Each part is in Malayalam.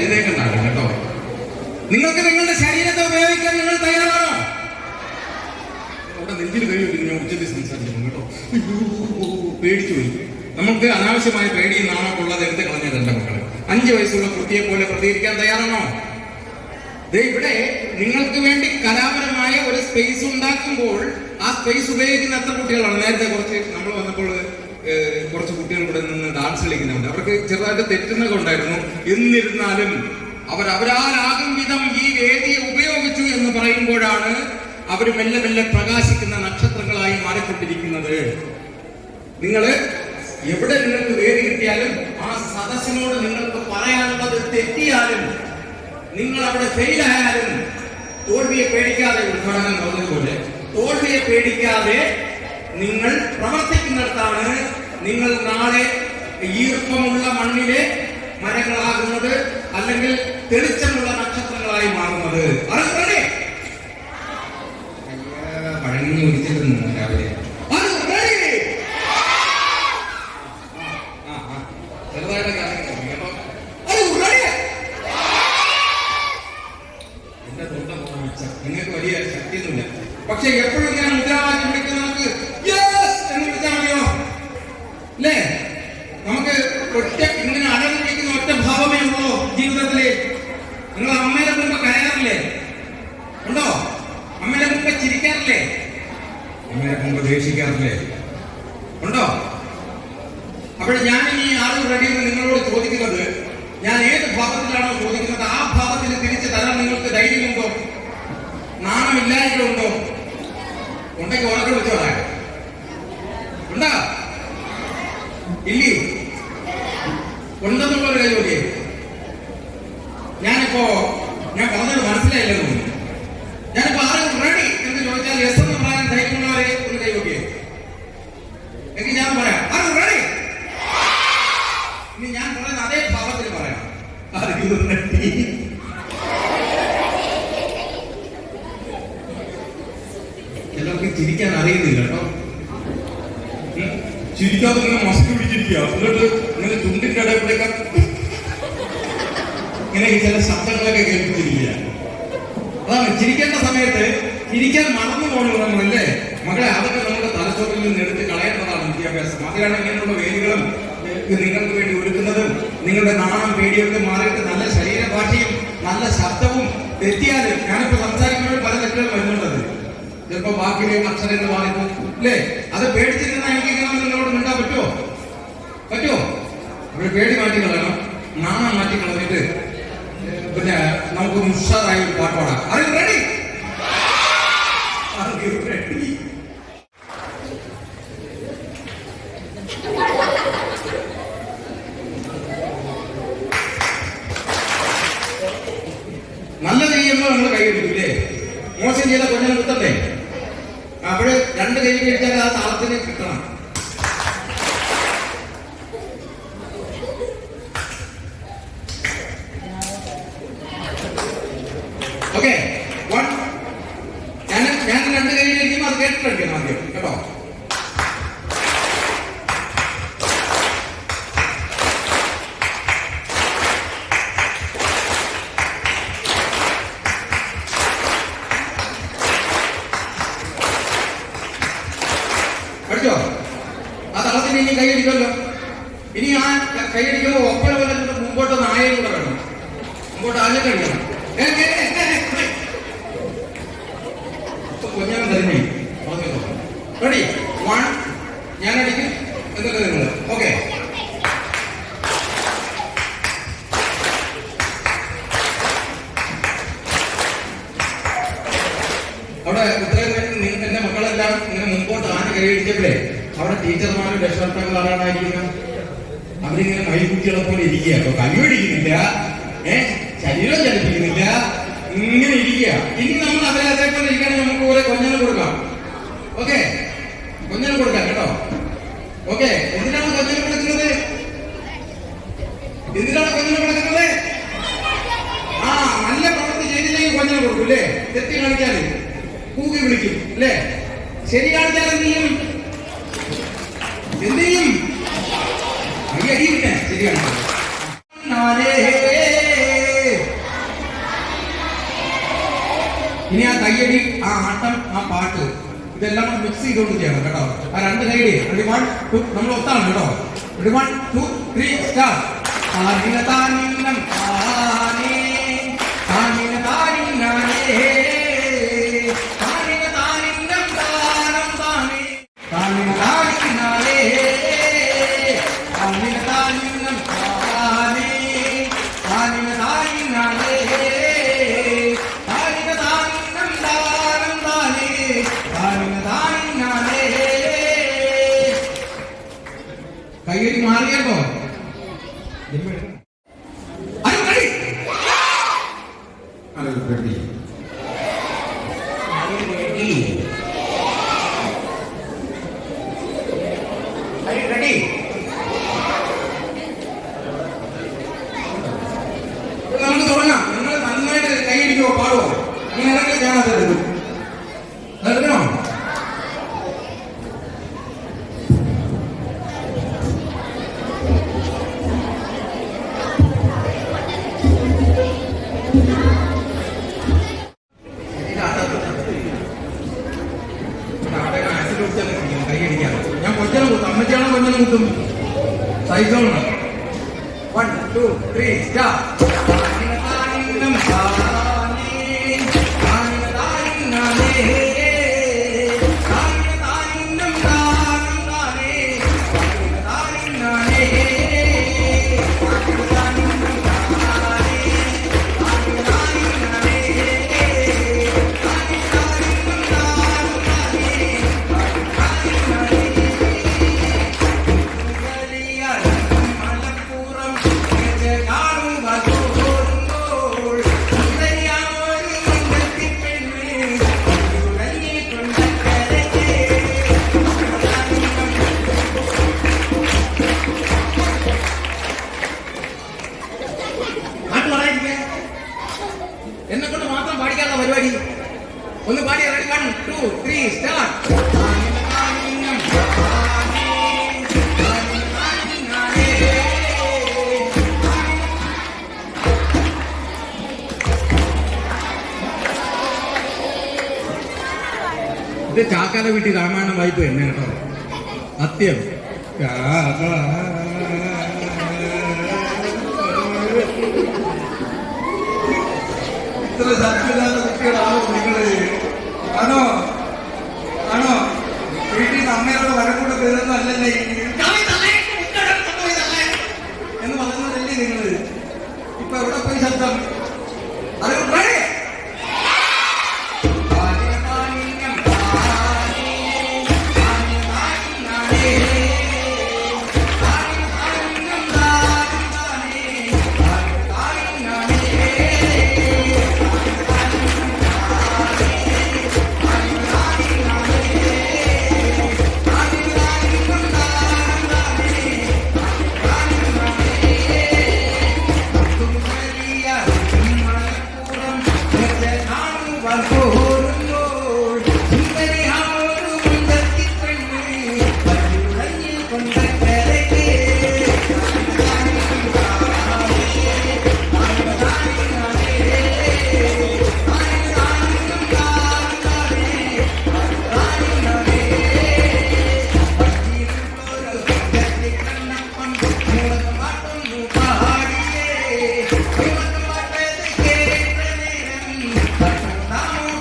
എഴുന്നേക്കുണ്ടാകും കേട്ടോ. നിങ്ങൾക്ക് നിങ്ങളുടെ ശരീരത്തെ ഉപയോഗിക്കാൻ നിങ്ങൾ തയ്യാറാണോ? അവിടെ നെഞ്ചിൽ കഴിയും ഞാൻ ഉച്ചത്തിൽ സംസാരിക്കുന്നു കേട്ടോ. പേടിച്ചു പോയി. നമുക്ക് അനാവശ്യമായ പേടിയും നാണമൊക്കെ ഉള്ളത് എടുത്ത് കളഞ്ഞത് എന്റെ മക്കള്. 5 വയസ്സുള്ള കുട്ടിയെ പോലെ പ്രതികരിക്കാൻ തയ്യാറാണോ? ഇവിടെ നിങ്ങൾക്ക് വേണ്ടി കലാപരമായ ഒരു സ്പേസ് ഉണ്ടാക്കുമ്പോൾ ആ സ്പേസ് ഉപയോഗിക്കുന്ന എത്ര കുട്ടികളാണ്? നേരത്തെ നമ്മൾ വന്നപ്പോൾ കുറച്ച് കുട്ടികൾ ഇവിടെ നിന്ന് ഡാൻസ് കളിക്കുന്നുണ്ട്. അവർക്ക് ചെറുതായിട്ട് തെറ്റുന്നൊക്കെ ഉണ്ടായിരുന്നു. എന്നിരുന്നാലും അവരാലാകും വിധം ഈ വേദിയെ ഉപയോഗിച്ചു എന്ന് പറയുമ്പോഴാണ് അവർ മെല്ലെ മെല്ലെ പ്രകാശിക്കുന്ന നക്ഷത്രങ്ങളായി മാറിക്കൊണ്ടിരിക്കുന്നത്. എവിടെ നിങ്ങൾക്ക് വേദി കിട്ടിയാലും ആ സദസ്സിനോട് നിങ്ങൾക്ക് പറയാനുള്ളത് തെറ്റിയാലും, നിങ്ങൾ അവിടെ ഫെയിലായാലും തോൽവിയെ പേടിക്കാതെ, ഉദ്ഘാടനം പറഞ്ഞതുപോലെ തോൽവിയെ പേടിക്കാതെ നിങ്ങൾ പ്രവർത്തിക്കുന്നിടത്താണ് നിങ്ങൾ നാളെ ഈർപ്പമുള്ള മണ്ണിലെ മരങ്ങളാകുന്നത്, അല്ലെങ്കിൽ തെളിച്ചമുള്ള നക്ഷത്രങ്ങളായി മാറുന്നത്. പഴങ്ങി ഒഴിച്ചിരുന്നു രാവിലെ. നിങ്ങൾക്ക് വലിയ ശക്തിയൊന്നുമില്ല. പക്ഷെ എപ്പോഴും ഞാൻ മുദ്രാവാക്യം വിളിക്കുന്ന നമുക്ക് എന്ന് വിളിച്ചാൽ മതിയോ? അല്ലേ? നമുക്ക് ഒറ്റ ഇങ്ങനെ അടർന്നു വിളിക്കുന്ന ഒറ്റ ഭാവമേ ഉള്ളൂ ജീവിതത്തില്. നിങ്ങൾ അമ്മയുടെ മുമ്പ് കരയാറില്ലേ? ഉണ്ടോ? അമ്മയുടെ മുമ്പ് ചിരിക്കാറില്ലേ? അമ്മയുടെ മുമ്പ് ദേഷിക്കാറില്ലേ? ഉണ്ടോ? അപ്പോൾ ഞാൻ ഈ ആളുകൾ റെഡിയെന്ന് നിങ്ങളോട് ചോദിക്കുന്നത്, ഞാൻ ഏത് ഭാഗത്തിലാണോ ചോദിക്കുന്നത് ആ ഭാഗത്തിന് തിരിച്ചു തരാൻ നിങ്ങൾക്ക് ധൈര്യമുണ്ടോ? നാണമില്ലായ്മയുണ്ടോ? ഉണ്ടെങ്കിൽ ഉറക്കെ വിളിച്ചു പറയാം. ഉണ്ടോ? ഇല്ലേ? ഉണ്ടെന്നുള്ളൊരു കൈ. ഞാൻ പറഞ്ഞത് മനസ്സിലായില്ലെന്ന്. ഞാനിപ്പോ ആരും റെഡി എന്ന് ചോദിച്ചാൽ എസ് എന്ന് പറയാൻ ധൈര്യമുള്ളവരെ ഒന്ന് കൈ നോക്കിയേ. എങ്കിൽ ഞാൻ പറയാം ആരും റെഡി. ഇനി ഞാൻ പറയുന്ന അതേ ഭാവത്തിൽ പറയാം. ചിലർക്ക് ചിരിക്കാൻ അറിയുന്നില്ല കേട്ടോ. ചിരിക്കാതെ നിങ്ങൾ മസ്ക് പിടിച്ചിരിക്കുക. എന്നിട്ട് നിങ്ങൾ ചുണ്ടിന്റെ ഇടയിലൂടെയൊക്കെ ഇങ്ങനെ ചില ശബ്ദങ്ങളൊക്കെ കേൾപ്പിച്ചിരിക്കുക. അതാണ് ചിരിക്കേണ്ട സമയത്ത് ചിരിക്കാൻ മറന്നു പോകുന്നത് നമ്മളല്ലേ മക്കളെ. അതൊക്കെ നമ്മുടെ തലച്ചോറിൽ നിന്ന് എടുത്ത് കളയേണ്ടതാണ് വിദ്യാഭ്യാസം. അതിലാണ് ഇങ്ങനെയുള്ള വേദികളും നിങ്ങൾക്ക് വേണ്ടി ഒരുക്കുന്നതും. നിങ്ങളുടെ നാണം പേടിയൊക്കെ മാറിയിട്ട് നല്ല ശരീരഭാഷയും നല്ല ശബ്ദവും തെറ്റിയാലും, ഞാനിപ്പോ സംസാരിക്കുമ്പോൾ പല തെറ്റുകൾ വരുന്നുള്ളത്, ചിലപ്പോ വാക്കിലെ അക്ഷരങ്ങൾ മാറിപ്പോ അല്ലേ? അത് പേടിച്ചിരുന്ന എനിക്ക് നിങ്ങളോട് മിണ്ടാൻ പറ്റുമോ? അവര് പേടി മാറ്റി കളയണം, നാണം മാറ്റി കളഞ്ഞിട്ട് പിന്നെ നമുക്ക് ഉഷാറായി ഒരു പാട്ട് പാടാം. അത് റെഡി. നല്ലത് ചെയ്യുമ്പോൾ നമ്മൾ കൈയടിക്കില്ലേ? മോശം ചെയ്ത കൊഞ്ഞനെ കുത്തണ്ടേ? അവിടെ 2 കൈ കഴിച്ചാൽ ആ താളത്തിന് കിട്ടണം. ഓക്കെ, ഞാൻ 2 കൈ കഴിക്കുമ്പോൾ അത് കേട്ടിട്ടടിക്കണം ആദ്യം കേട്ടോ. പഠിച്ചോ? ആ തളത്തിന് ഇനി കൈയടിക്കുമല്ലോ. ഇനി ആ കൈയടിക്കുമ്പോൾ ഒപ്പന പോലെ മുമ്പോട്ടൊന്ന് ആയം കൂടെ വേണം. മുമ്പോട്ട് ആദ്യം കഴിക്കണം. കൊഞ്ഞാൻ തന്നെ റെഡി. 1 ഞാൻ അടിക്കും, എന്നിട്ട് നിങ്ങൾ. ഓക്കെ, അവിടെ ഉത്തരേന്ത്യയിൽ എന്റെ മക്കളെല്ലാം ഇങ്ങനെ മുമ്പോട്ട് ആന കൈയടിച്ചപ്പോഴേ അവിടെ ടീച്ചർമാരും രക്ഷകർത്താക്കൾ ആരാണായിരിക്കുക? അവരിങ്ങനെ മൈക്കുട്ടികളെ പോലെ ഇരിക്കുക. അപ്പൊ കൈയടിക്കുന്നില്ല, ശരീരം ചലിപ്പിക്കുന്നില്ല, ഇങ്ങനെ ഇരിക്കുക. ഇനി നമ്മൾ അവരെ അതേപോലെ ഇരിക്കുകയാണെങ്കിൽ നമുക്ക് ഓരോ കൊഞ്ഞനെ കൊടുക്കാം. ഓക്കെ, കൊഞ്ഞനെ കൊടുക്കാം കേട്ടോ. ഓക്കെ, എന്തിനാണ് കൊഞ്ഞനെ കൊടുക്കുന്നത്? നല്ല പ്രവൃത്തി ചെയ്തില്ലെങ്കിൽ കൊഞ്ഞനെ കൊടുക്കും അല്ലേ? തെറ്റി കാണിച്ചാല് കൂകി വിളിക്കും അല്ലേ? ശരി കാണിച്ചാൽ എന്ത് ചെയ്യും? അയ്യടിയില്ല. ശരി കാണിച്ചാൽ ആ പാട്ട് ഇതെല്ലാം കൂടെ മിക്സ് ചെയ്തുകൊണ്ട് ചെയ്യണം കേട്ടോ. ആ രണ്ട് കൈഡി റെഡി 1 2 നമ്മൾ ഒത്താണ് കേട്ടോ. Ready 1 2 3 start. താനിന താനിന്നം താനേ താനിന താനിന്നാനേ താനിന താനിന്നം താനം താനേ താനിന താനിന്നാനേ താനിന താനിന്നം താനേ താനിന താനിന്നാനേ താനിന താനിന്നം താനം താനേ താനിന താനിന്നാനേ. കയ്യടി മാറിയപ്പോ നമുക്ക് തുടങ്ങാം. നിങ്ങൾ നന്നായിട്ട് കൈയടിക്കുമോ പാടുമോ? ഇങ്ങനെ ഇടയ്ക്ക് ഞാനത് എടുക്കും. എടുക്കണോ? കൈയടിക്കാം. ഞാൻ കൊച്ചനെ കുത്തും. അമ്മച്ചാണോ കൊച്ചനെ കുത്തും? സൈസോണോ? 1 2 3 സ്റ്റാർട്ട്. എന്നെ കൊണ്ട് മാത്രം പാടിക്കാത്ത പരിപാടി. ഒന്ന് പാടി 1 2 3 സ്റ്റാർട്ട്. ഇത് ചാക്കാല വീട്ടിൽ രാമായണം വായിപ്പ് തന്നെ കേട്ടോ. സത്യം. ഇത്ര ശക്തിയില്ലാത്ത കുട്ടികളാണോ നിങ്ങള്? ആണോ ആണോ? വീട്ടിൽ നിന്ന് അമ്മയോട് വരക്കൂടെ തരുന്നതല്ലേ എന്ന് പറയുന്നതല്ലേ നിങ്ങള്? ഇപ്പൊ എവിടെ പോയി ശബ്ദം? അത്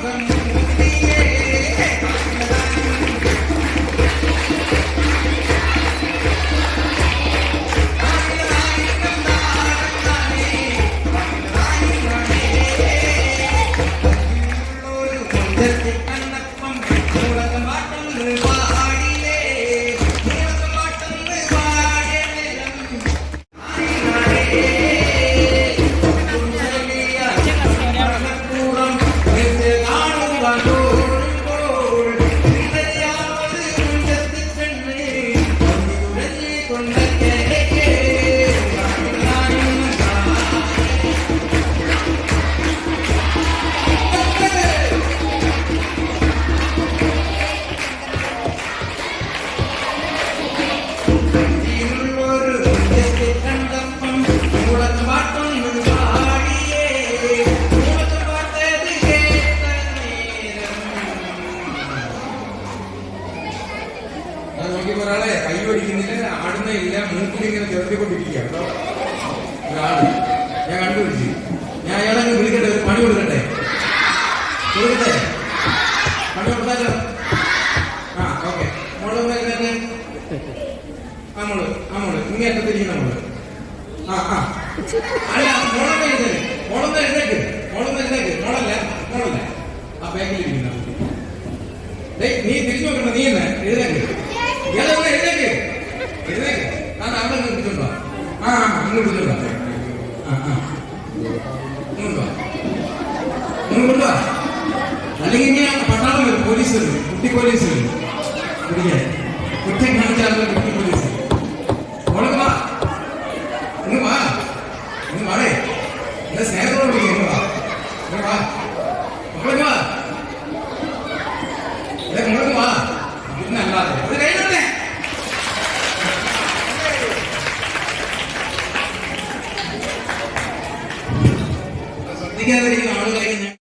Come ഞാൻ കണ്ടുപിടിച്ചു. ഞാൻ അയാളെ വിളിക്കട്ടെ, ഒരു പണി കൊടുക്കട്ടെ. കൊടുക്കട്ടെ, പണി കൊടുത്താലോ? ആ ഓക്കെ. മോള് തന്നെ ആ മോള് ഇങ്ങനെ അറ്റത്തിരിക്കുന്ന മോള്. ആ അല്ല, മോളൊന്ന് എഴുന്നേക്ക്, മോളൊന്ന് എഴുന്നേക്ക്. മോളല്ല ആ ബാക്കിലിരിക്കുന്ന കുട്ടി. നീ തിരിച്ചു നോക്കണ്ട, നീ തന്നെ എഴുന്നേക്ക്. ഇയാളെ എഴുന്നേക്ക്. ഞാൻ അവിടെ വിളിച്ചോണ്ടോ? ആ ഇങ്ങോട്ട് വിളിച്ചോണ്ടോ? കൊണ്ടുവാ. അല്ലെങ്കിൽ ഇനി പട്ടാളം വരും, പോലീസ് വരും, കുട്ടി പോലീസ് വരും പിടിക്കാൻ. കുറ്റം കാണിച്ചാലുള്ള കുട്ടി പോലീസ്. മോളൊക്കെ വാ, ഇങ്ങ് വാടേ. എന്റെ സ്നേഹത്തോട് വിളിക്കും. മോളൊക്കെ വാ. പിന്നെ അല്ലാതെ അത് കഴിഞ്ഞേ. ശ്രദ്ധിക്കാതിരിക്കുന്ന ആളുകളെ